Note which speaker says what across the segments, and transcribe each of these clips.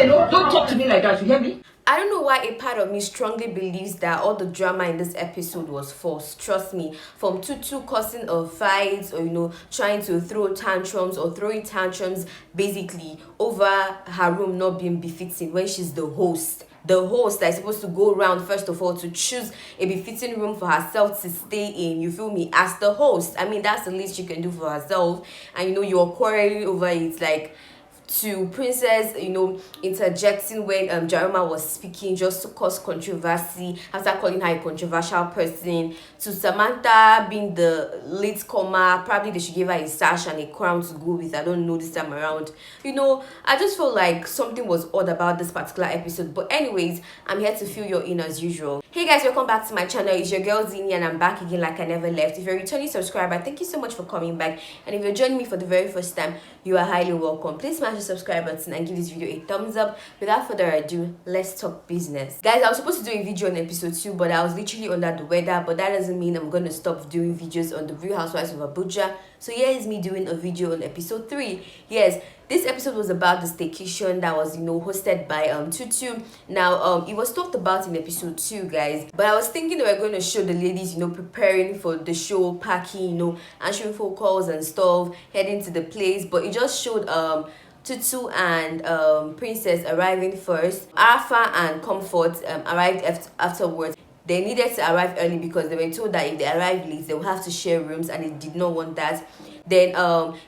Speaker 1: say no. Don't talk to me like that. You hear me?
Speaker 2: I don't know why a part of me strongly believes that all the drama in this episode was false. Trust me, from Tutu causing a fight or trying to throw tantrums or throwing tantrums basically over her room not being befitting when she's the host. The host that is supposed to go around first of all to choose a befitting room for herself to stay in, you feel me, as the host. I mean, that's the least she can do for herself. And you're quarreling over it, like to Princess, interjecting when Jaruma was speaking just to cause controversy after calling her a controversial person, to Samantha being the latecomer. Probably they should give her a sash and a crown to go with. I don't know this time around. I just feel like something was odd about this particular episode. But anyways, I'm here to fill your in as usual. Hey guys, welcome back to my channel. It's your girl Zini and I'm back again like I never left. If you're a returning subscriber, thank you so much for coming back. And if you're joining me for the very first time, you are highly welcome. Please smash the subscribe button and give this video a thumbs up. Without further ado, let's talk business. Guys, I was supposed to do a video on episode 2, but I was literally under the weather. But that doesn't mean I'm going to stop doing videos on the Real Housewives of Abuja. So here is me doing a video on episode 3. Yes, this episode was about the staycation that was, hosted by Tutu. Now, it was talked about in episode 2, guys. But I was thinking they were going to show the ladies, preparing for the show, packing, answering phone calls and stuff, heading to the place. But it just showed Tutu and Princess arriving first. Arafa and Comfort arrived afterwards. They needed to arrive early because they were told that if they arrived late, they would have to share rooms, and they did not want that. Then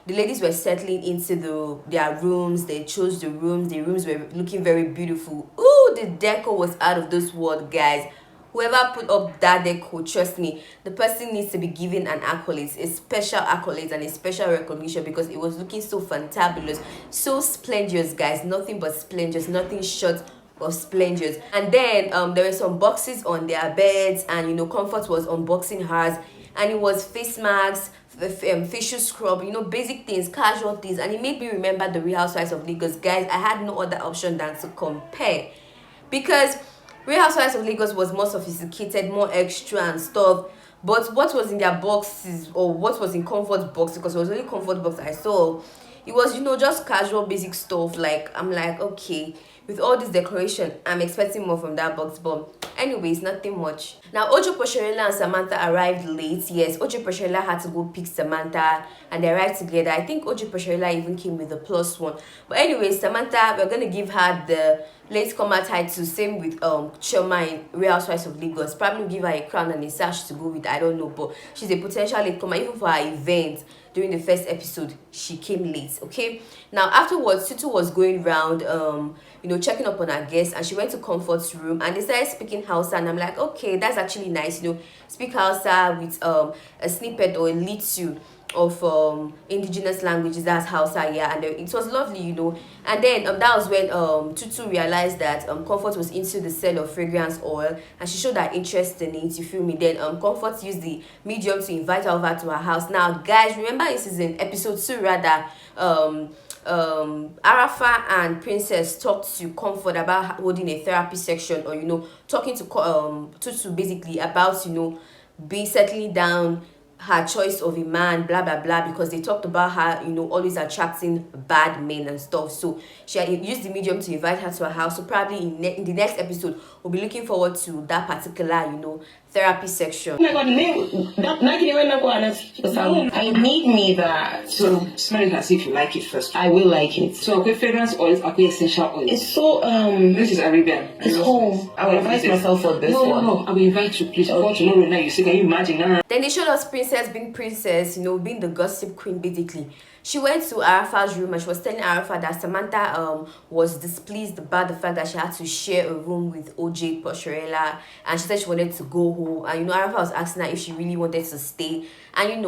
Speaker 2: the ladies were settling into their rooms. They chose the rooms. The rooms were looking very beautiful. Ooh, the decor was out of this world, guys. Whoever put up that decor, trust me, the person needs to be given an accolade, a special accolade and a special recognition, because it was looking so fantabulous, so splendid, guys. Nothing but splendid, nothing short of splendid. And then there were some boxes on their beds, and Comfort was unboxing hers, and it was face masks, facial scrub, basic things, casual things. And it made me remember the Real Housewives of Lagos. Guys, I had no other option than to compare, because Real Housewives of Lagos was more sophisticated, more extra and stuff. But what was in their boxes, or what was in Comfort's box, because it was only Comfort box I saw, it was just casual basic stuff. Like, I'm like, okay, with all this decoration, I'm expecting more from that box. But anyways, nothing much. Now, Posharella and Samantha arrived late. Yes, Posharella had to go pick Samantha, and they arrived together. I think Posharella even came with a +1. But anyways, Samantha, we're gonna give her the latecomer title. Same with Jeruma in Real Housewives of Lagos. Probably give her a crown and a sash to go with. I don't know, but she's a potential latecomer. Even for her event during the first episode, she came late. Okay. Now afterwards, Tutu was going around, checking up on her guests, and she went to Comfort's room, and they started speaking Hausa, and I'm like, okay, that's actually nice. Speak Hausa with a snippet or a little of indigenous languages. That's Hausa, yeah. And it was lovely, and then that was when Tutu realized that Comfort was into the sale of fragrance oil, and she showed her interest in it, you feel me. Then Comfort used the medium to invite her over to her house. Now guys, remember this is in episode 2 rather, Arafa and Princess talked to Comfort about holding a therapy section, or talking to Tutu basically about being settling down, her choice of a man, blah blah blah, because they talked about her always attracting bad men and stuff. So she had used the medium to invite her to her house. So probably in the next episode we'll be looking forward to that particular therapy section.
Speaker 3: Oh my god, I need me that.
Speaker 1: So smell it as if you like it first.
Speaker 3: I will like it.
Speaker 1: So okay, fragrance oil, okay, essential oil.
Speaker 3: It's so
Speaker 1: this is Arabian.
Speaker 3: It's home. I will invite myself for this one.
Speaker 1: No, I will invite you, please. For tomorrow night, you see, can you imagine?
Speaker 2: Then they showed us Princess being Princess, being the gossip queen basically. She went to Arafa's room and she was telling Arafa that Samantha was displeased about the fact that she had to share a room with OJ Posharella, and she said she wanted to go home. And Arafa was asking her if she really wanted to stay, and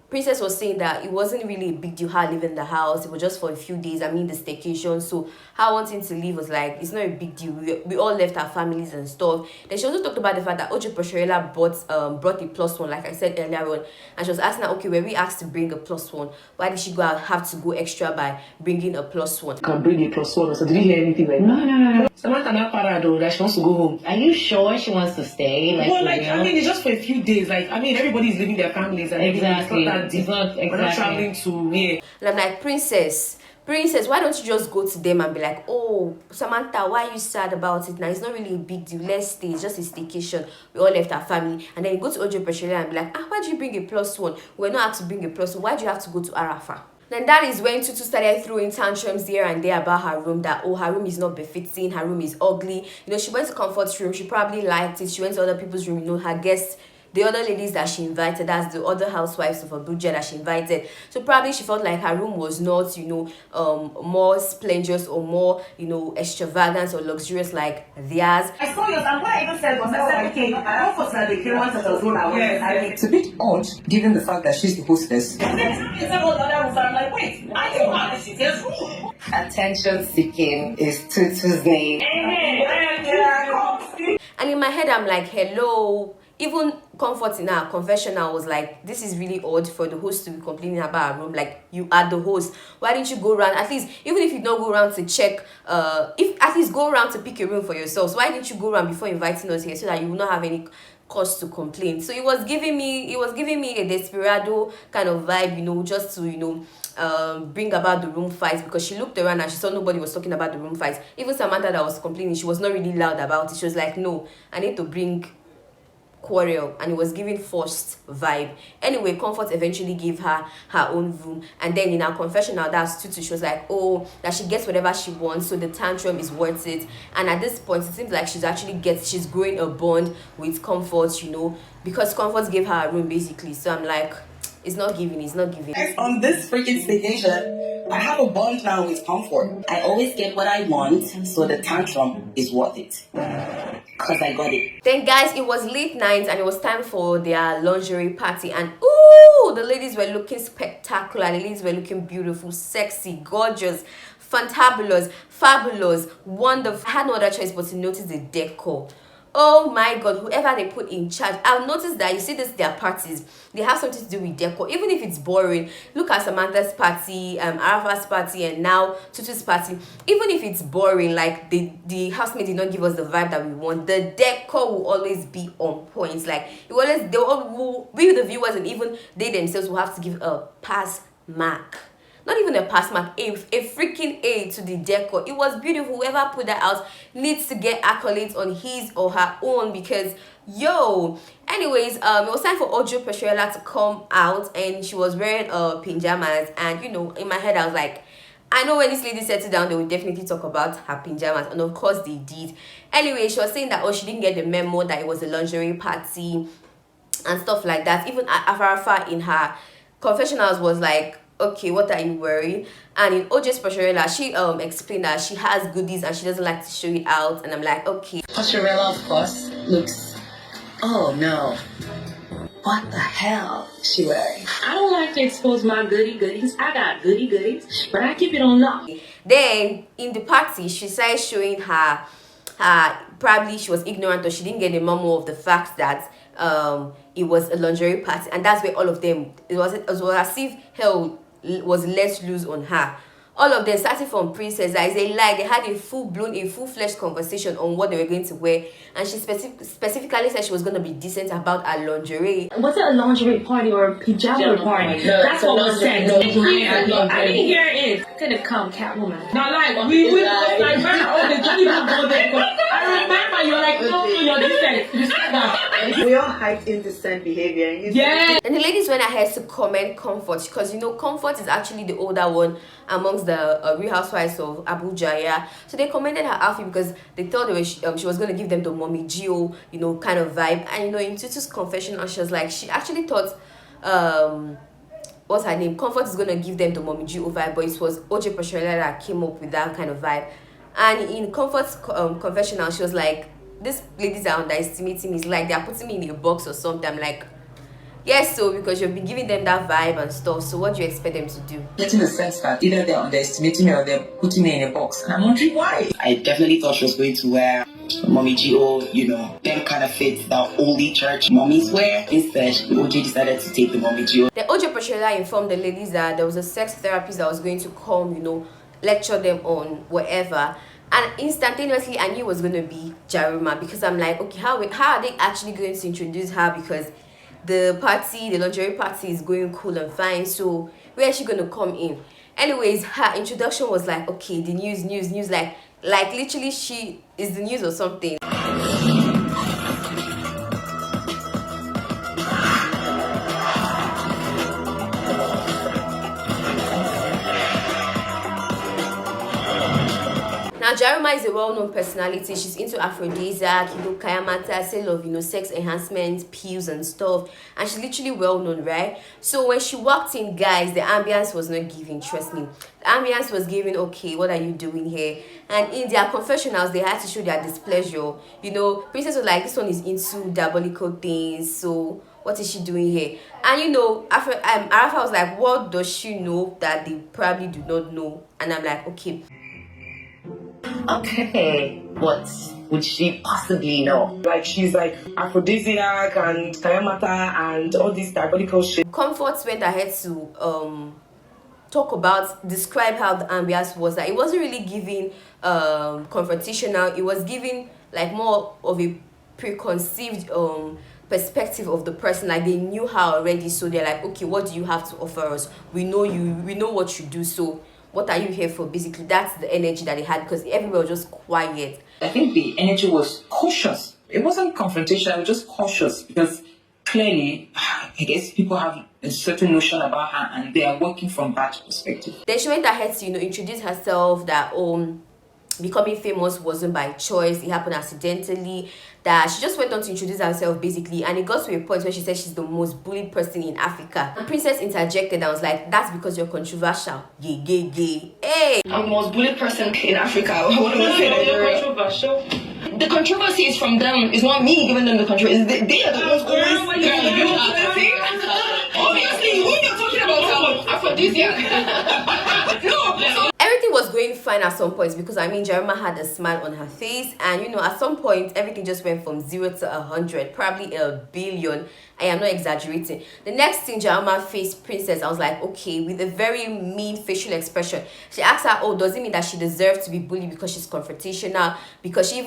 Speaker 2: Princess was saying that it wasn't really a big deal her leaving the house. It was just for a few days. I mean, the staycation. So her wanting to leave was like, it's not a big deal. We all left our families and stuff. Then she also talked about the fact that OJ Posharella brought a +1, like I said earlier on. And she was asking her, okay, were we asked to bring a +1? Why did she have to go extra by bringing a +1?
Speaker 1: Can bring a +1. So did you hear anything like that?
Speaker 3: No.
Speaker 1: Samantha not parado that she wants to go home.
Speaker 3: Are you sure she wants to stay?
Speaker 1: It's just for a few days. Everybody's leaving their families, and
Speaker 3: exactly.
Speaker 1: We're not traveling to here.
Speaker 2: And I'm like, Princess, Princess, why don't you just go to them and be like, oh, Samantha, why are you sad about it? Now, it's not really a big deal. Let's stay. It's just a staycation. We all left our family. And then you go to Ojo Posharella and be like, why did you bring a +1? We're not asked to bring a +1. Why do you have to go to Arafa? Then that is when Tutu started throwing tantrums here and there about her room, that, oh, her room is not befitting, her room is ugly. You know, she went to Comfort's room, she probably liked it. She went to other people's room, you know, her guests, the other ladies that she invited, that's the other housewives of Abuja that she invited. So probably she felt like her room was not, you know, more splendorous or more, you know, extravagant or luxurious like theirs.
Speaker 1: I saw yours, and what I even said was, I said, okay, Comfort that they came once at a zone.
Speaker 4: It's a bit odd, given the fact that she's the hostess.
Speaker 1: I'm like, wait, I don't have this details.
Speaker 3: Attention seeking is Tutu's name.
Speaker 2: And in my head, I'm like, hello. Even Comfort in her confessional was like, this is really odd for the host to be complaining about her room. Like, you are the host. Why didn't you go around, at least, even if you don't go around to check, if at least go around to pick a room for yourselves. Why didn't you go around before inviting us here so that you will not have any cause to complain? So it was giving me a desperado kind of vibe, you know, just to, you know, bring about the room fights, because she looked around and she saw nobody was talking about the room fights. Even Samantha that was complaining, she was not really loud about it. She was like, no, I need to bring quarrel, and it was giving forced vibe. Anyway, Comfort eventually gave her her own room, and then in her confessional, that's Tutu, she was like, oh, that she gets whatever she wants, so the tantrum is worth it. And at this point, it seems like she's growing a bond with Comfort, you know, because Comfort gave her a room basically. So I'm like, it's not giving.
Speaker 4: On this freaking staycation, I have a bond now with Comfort. I always get what I want, so the tantrum is worth it. Because I got it.
Speaker 2: Then guys, it was late night and it was time for their lingerie party, and ooh, the ladies were looking spectacular. The ladies were looking beautiful, sexy, gorgeous, fantabulous, fabulous, wonderful. I had no other choice but to notice the decor. Oh my god, whoever they put in charge. I've noticed that, you see this, their parties, they have something to do with decor, even if it's boring. Look at Samantha's party, Arafa's party, and now Tutu's party. Even if it's boring, like the housemate did not give us the vibe that we want, the decor will always be on point. Like, we the viewers and even they themselves will have to give a pass mark. Not even a pass mark, a freaking A to the decor. It was beautiful. Whoever put that out needs to get accolades on his or her own, because yo. Anyways, it was time for Ojo Posharella to come out, and she was wearing pajamas. And you know, in my head I was like, I know when this lady settled down, they will definitely talk about her pajamas, and of course they did. Anyway, she was saying that, oh, she didn't get the memo that it was a lingerie party and stuff like that. Even Arafa in her confessionals was like, okay, what are you wearing? And in OJ's Posharella, she explained that she has goodies and she doesn't like to show it out. And I'm like, okay.
Speaker 3: Posharella, of course, looks, oh no, what the hell is she wearing?
Speaker 1: I don't like to expose my goodies. I got goodies, but I keep it on lock.
Speaker 2: Then in the party, she started showing her probably she was ignorant, or she didn't get the memo of the fact that it was a lingerie party, and that's where all of them, it was as if hell was let loose on her. All of them, starting from Princess, that is a lie. They had a full-fledged conversation on what they were going to wear, and she specifically said she was going to be decent about her lingerie.
Speaker 1: Was it a lingerie party or a pajama party? That's what was said. I didn't hear it. Could have come, Catwoman. Not like we like, oh, the Johnny will go there. I remember you're like, no, you're decent. You said that.
Speaker 4: We all hyped indecent behavior.
Speaker 2: Yeah. And the ladies went ahead to comment Comfort, because you know Comfort is actually the older one amongst the Real Housewives of Abuja, yeah. So they commended her outfit because they thought she was going to give them the Mommy Gio, you know, kind of vibe. And you know, in Tutu's confession, she was like, she actually thought what's her name, Comfort is going to give them the Mommy Gio vibe, but it was OJ Posharella that came up with that kind of vibe. And in Comfort's confessional, she was like, these ladies are underestimating me. It's like they're putting me in a box or something. I'm like, yes, so because you've been giving them that vibe and stuff, so what do you expect them to do?
Speaker 4: Getting the sense that either they're underestimating me or they're putting me in a box. And I'm wondering why. I definitely thought she was going to wear Mommy Gio, you know, them kind of fits that oldie church mommies wear. Instead, OJ decided to take the Mommy Gio.
Speaker 2: The OJ Posharella informed the ladies that there was a sex therapist that was going to come, you know, lecture them on whatever. And instantaneously, I knew it was going to be Jaruma, because I'm like, okay, how are they actually going to introduce her? Because the lingerie party is going cool and fine, so where is she going to come in? Anyways, her introduction was like, okay, the news, like literally she is the news or something. Now, Jaruma is a well-known personality. She's into aphrodisiac, kayamata, sale of, sex enhancement, pills and stuff. And she's literally well-known, right? So when she walked in, guys, the ambience was not giving, trust me. The ambience was giving, okay, what are you doing here? And in their confessionals, they had to show their displeasure. Princess was like, this one is into diabolical things, so what is she doing here? And Arafa was like, what does she know that they probably do not know? And I'm like, okay.
Speaker 4: Okay, what would she possibly know?
Speaker 5: Like, she's like aphrodisiac and kayamata and all this diabolical shit.
Speaker 2: Comfort went ahead to describe how the ambience was. That it wasn't really giving confrontational. It was giving like more of a preconceived perspective of the person. Like, they knew her already, so they're like, okay, what do you have to offer us? We know you, we know what you do, so what are you here for? Basically, that's the energy that they had, because everywhere was just quiet.
Speaker 4: I think the energy was cautious. It wasn't confrontation, it was just cautious, because clearly, I guess people have a certain notion about her and they are working from that perspective.
Speaker 2: Then she went ahead to, introduce herself, that becoming famous wasn't by choice, it happened accidentally. That she just went on to introduce herself basically, and it got to a point where she said she's the most bullied person in Africa. And Princess interjected and was like, that's because you're controversial. Gay. Hey!
Speaker 6: I'm the most bullied person in Africa. What am I saying? Controversial. The controversy is from them. It's not me giving them the controversy. They are the ones always obviously, when you're talking about aphrodisiac. No.
Speaker 2: Everything was going fine at some points, because Jaruma had a smile on her face, and at some point everything just went from 0 to 100, probably 1 billion. I am not exaggerating. The next thing, Jaruma faced Princess. I was like, okay, with a very mean facial expression. She asked her, oh, does it mean that she deserves to be bullied because she's confrontational? Because she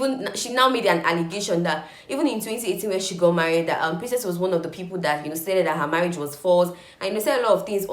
Speaker 2: now made an allegation that even in 2018 when she got married, that Princess was one of the people that stated that her marriage was false, and said a lot of things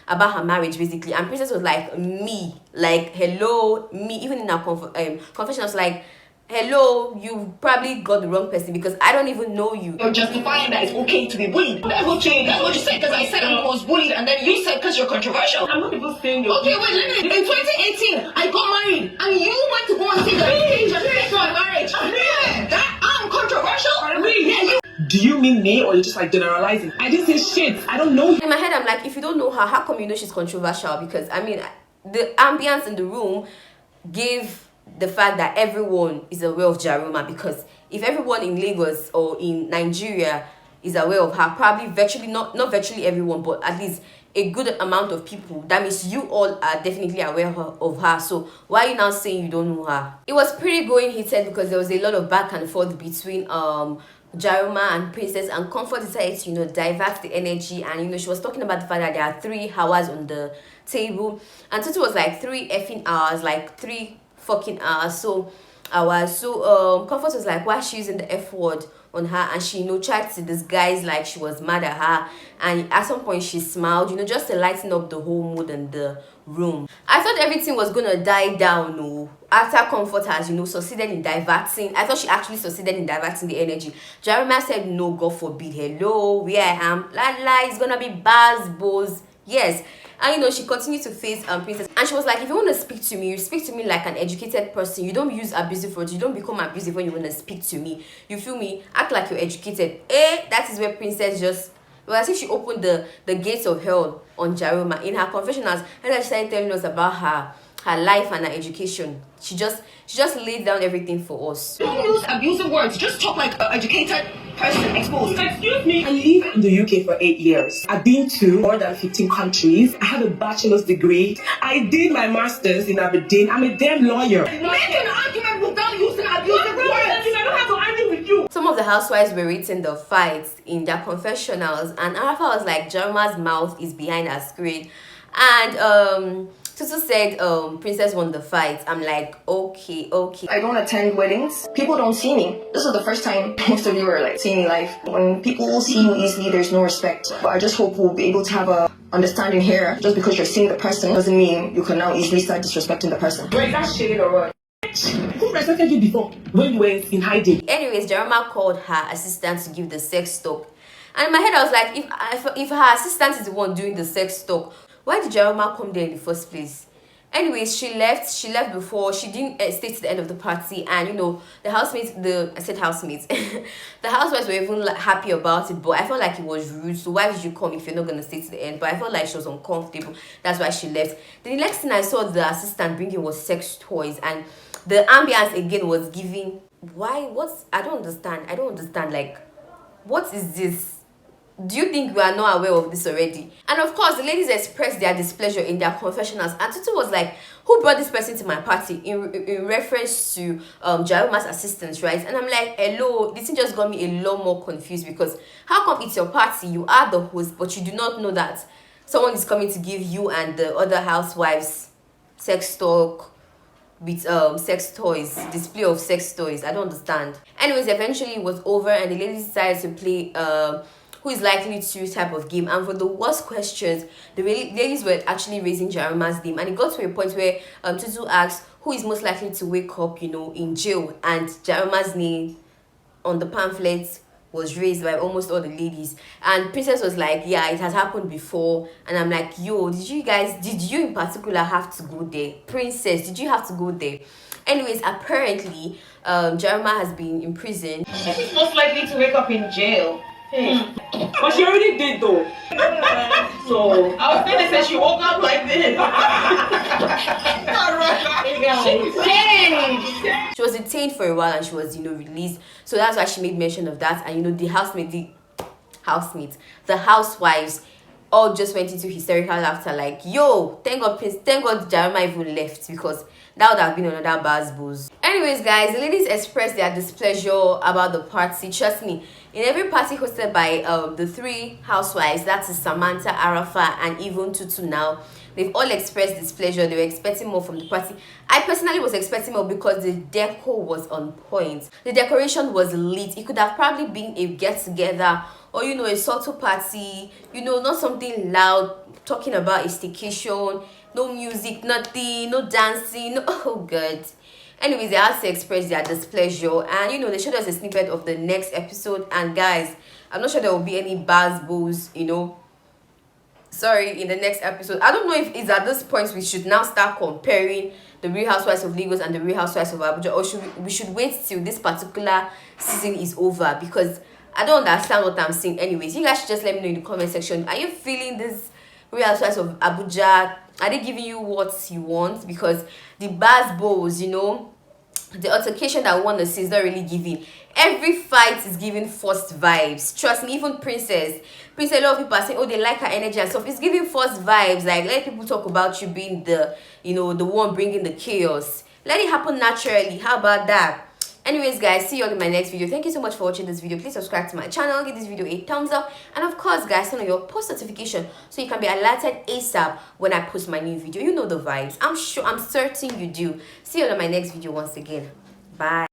Speaker 2: about her marriage basically. And Princess was like, me, like, hello, me. Even in her confession, I was like, hello, you probably got the wrong person, because I don't even know you.
Speaker 6: You're justifying that it's okay to be bullied. That's what you said, because I said I was bullied, and then you said because you're controversial.
Speaker 5: I'm not even saying you're...
Speaker 6: Okay, wait, let me. In 2018, I got married, and you went to go and see the page for my marriage. Yeah, that I'm controversial.
Speaker 5: Yeah, do you mean me, or you're just like generalizing? I didn't say shit. I don't know you.
Speaker 2: In my head, I'm like, if you don't know her, how come you know she's controversial? Because the ambience in the room gave the fact that everyone is aware of Jaruma, because if everyone in Lagos or in Nigeria is aware of her, probably virtually not virtually everyone, but at least a good amount of people, that means you all are definitely aware of her. So why are you now saying you don't know her? It was pretty going heated, because there was a lot of back and forth between Jaruma and Princess, and Comfort decided to divert the energy, and she was talking about the fact that there are 3 hours on the table, and Tutu was like 3 effing hours, like 3 fucking hours. So Comfort was like, why is she using the F word on her? And she tried to disguise like she was mad at her, and at some point she smiled, just to lighten up the whole mood in the room. I thought everything was gonna die down after Comfort has succeeded in diverting. I thought she actually succeeded in diverting the energy. Jaruma said, no, God forbid, hello, where I am, it's gonna be bars, bows, yes. And she continued to face Princess, and she was like, if you want to speak to me, you speak to me like an educated person. You don't use abusive words. You don't become abusive when you want to speak to me. You feel me? Act like you're educated. That is where Princess just, well, as if she opened the gates of hell on Jaruma. In her confessionals, and she started telling us about her life and her education. She just laid down everything for us.
Speaker 6: Don't use abusive words. Just talk like an educated person exposed.
Speaker 5: Excuse me. I live in the UK for 8 years. I've been to more than 15 countries. I have a bachelor's degree. I did my master's in Aberdeen. I'm a damn lawyer.
Speaker 6: Make an argument without using abusive words.
Speaker 5: I don't have to argue with you.
Speaker 2: Some of the housewives were rating the fights in their confessionals, and Arafa was like, Jaruma's mouth is behind her screen, and Tutu said Princess won the fight. I'm like, okay.
Speaker 6: I don't attend weddings. People don't see me. This is the first time most of you are like seeing me live. When people see you easily, there's no respect. But I just hope we'll be able to have a understanding here. Just because you're seeing the person doesn't mean you can now easily start disrespecting the person.
Speaker 5: Wait, that's shade or what? Who respected you before when you were in hiding?
Speaker 2: Anyways, Jeruma called her assistant to give the sex talk. And in my head, I was like, if her assistant is the one doing the sex talk, why did Jaruma come there in the first place? Anyways, she left before. She didn't stay to the end of the party. And you know, the housemates, the housewives were even like, happy about it. But I felt like it was rude. So why did you come if you're not gonna stay to the end? But I felt like she was uncomfortable. That's why she left. Then the next thing I saw the assistant bringing was sex toys, and the ambience again was giving. Why? I don't understand. Like, what is this? Do you think we are not aware of this already? And of course, the ladies expressed their displeasure in their confessionals. And Tutu was like, who brought this person to my party? In reference to Jaruma's assistants, right? And I'm like, hello, this thing just got me a lot more confused, because how come it's your party, you are the host, but you do not know that someone is coming to give you and the other housewives sex talk with sex toys, display of sex toys? I don't understand. Anyways, eventually it was over and the ladies decided to play who is likely to type of game. And for the worst questions, the ladies were actually raising Jaruma's name, and it got to a point where Tutu asked who is most likely to wake up, you know, in jail, and Jaruma's name on the pamphlets was raised by almost all the ladies. And Princess was like, yeah, it has happened before. And I'm like, yo, did you in particular have to go there? Princess, did you have to go there? Anyways, apparently Jeruma has been in prison.
Speaker 1: She's most likely to wake up in jail. Hey.
Speaker 5: But she already did though. So
Speaker 1: I was gonna say she woke up like this.
Speaker 2: She was detained for a while and she was, you know, released. So that's why she made mention of that. And you know, the housewives all just went into hysterical laughter, like, yo, thank God Jaruma even left, because that would have been another buzz booze. Anyways, guys, the ladies expressed their displeasure about the party. Trust me, in every party hosted by the three housewives, that is Samantha, Arafa, and even Tutu now, they've all expressed displeasure. They were expecting more from the party. I personally was expecting more because the decor was on point. The decoration was lit. It could have probably been a get-together, or you know, a subtle party, you know, not something loud, talking about a staycation, no music, nothing, no dancing, no, oh god. Anyways, they had to express their displeasure, and you know, they showed us a snippet of the next episode. And guys, I'm not sure there will be any buzz bulls, you know, in the next episode. I don't know if it's at this point we should now start comparing the Real Housewives of Lagos and the Real Housewives of Abuja, or we should wait till this particular season is over, because I don't understand what I'm saying. Anyways, you guys should just let me know in the comment section. Are you feeling this Real Housewives of Abuja? Are they giving you what you want? Because the buzz balls, you know, the altercation that we want to see is not really giving. Every fight is giving forced vibes. Trust me, even Princess, a lot of people are saying, oh, they like her energy and stuff. It's giving forced vibes. Like, let people talk about you being the, you know, the one bringing the chaos. Let it happen naturally. How about that? Anyways, guys, see you all in my next video. Thank you so much for watching this video. Please subscribe to my channel, give this video a thumbs up, and of course, guys, turn on your post notification so you can be alerted ASAP when I post my new video. You know the vibes. I'm certain you do. See you all in my next video once again. Bye.